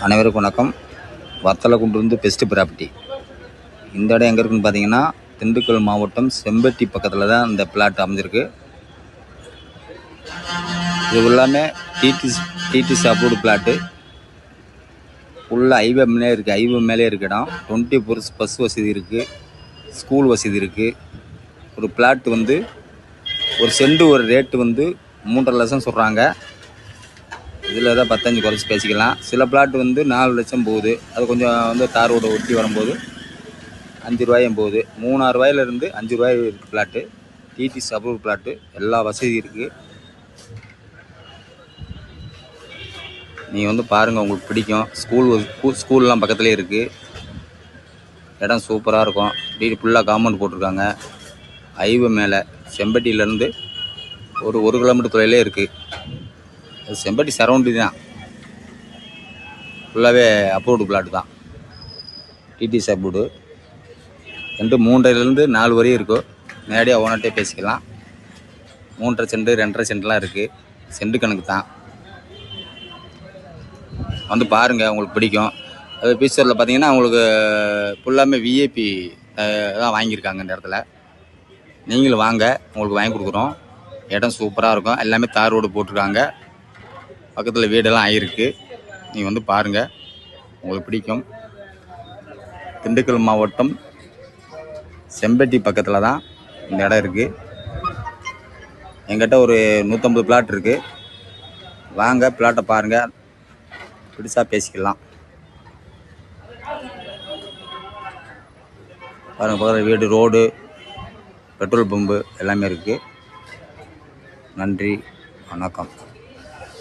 அனைவருக்கும் வணக்கம். Vathalagundu best property. இந்த இடம் எங்கே இருக்குன்னு பார்த்தீங்கன்னா, திண்டுக்கல் மாவட்டம் செம்பட்டி பக்கத்தில் தான் இந்த பிளாட் அமைஞ்சிருக்கு. இது எல்லாமே டிடிசி அப்ரூவ்டு பிளாட்டு. ஃபுல்லாக ஹைவே மேலே இருக்குது. ஹைவே மேலே இருக்க இடம். 24 பஸ் வசதி இருக்குது, ஸ்கூல் வசதி இருக்குது. ஒரு பிளாட் ஒரு சென்ட் ஒரு ரேட்டு 3.5 லட்சம் சொல்கிறாங்க. இதில் தான் 15 குறைச்சி பேசிக்கலாம். சில பிளாட் 4 லட்சம் போகுது. அது கொஞ்சம் தார் ரோடு ஒட்டி வரும்போது 5 ரூபாயும் போகுது. 3-6 ரூபாயிலிருந்து 5 ரூபாய் இருக்குது பிளாட்டு. DTC approve plot. எல்லா வசதி இருக்குது. நீங்கள் பாருங்கள், உங்களுக்கு பிடிக்கும். ஸ்கூல்லாம் பக்கத்துலேயே இருக்குது. இடம் சூப்பராக இருக்கும். ஃபுல்லாக காம்பவுண்ட் போட்டிருக்காங்க. ஹைவே மேலே செம்பட்டியிலேருந்து ஒரு 1 கிலோமீட்டர் தொலைவிலே இருக்குது. செம்பட்டி சரௌண்டி தான். ஃபுல்லாகவே அப்ரூவ்டு பிளாட்டு தான். DTC approved. 3.5லேருந்து 4 வரையும் இருக்கும். நேரடியாக ஓனர்கிட்டே பேசிக்கலாம். 3.5 சென்ட் 2.5 சென்ட்லாம் இருக்குது. சென்ட் கணக்கு தான். பாருங்கள், உங்களுக்கு பிடிக்கும். அது ஃபியூச்சரில் பார்த்தீங்கன்னா உங்களுக்கு ஃபுல்லாமே விஐபி தான் வாங்கியிருக்காங்க. இந்த இடத்துல நீங்களும் வாங்க, உங்களுக்கு வாங்கி கொடுக்குறோம். இடம் சூப்பராக இருக்கும். எல்லாமே தார் ரோடு போட்டிருக்காங்க. பக்கத்தில் வீடெல்லாம் ஆகிருக்கு. நீங்கள் பாருங்கள், உங்களுக்கு பிடிக்கும். திண்டுக்கல் மாவட்டம் செம்பட்டி பக்கத்தில் தான் இந்த இடம் இருக்குது. எங்கிட்ட ஒரு 150 பிளாட் இருக்குது. வாங்க, பிளாட்டை பாருங்கள், பிடிச்சா பேசிக்கலாம். பாருங்கள், பக்கத்தில் வீடு, ரோடு, பெட்ரோல் பம்பு எல்லாமே இருக்குது. நன்றி, வணக்கம்.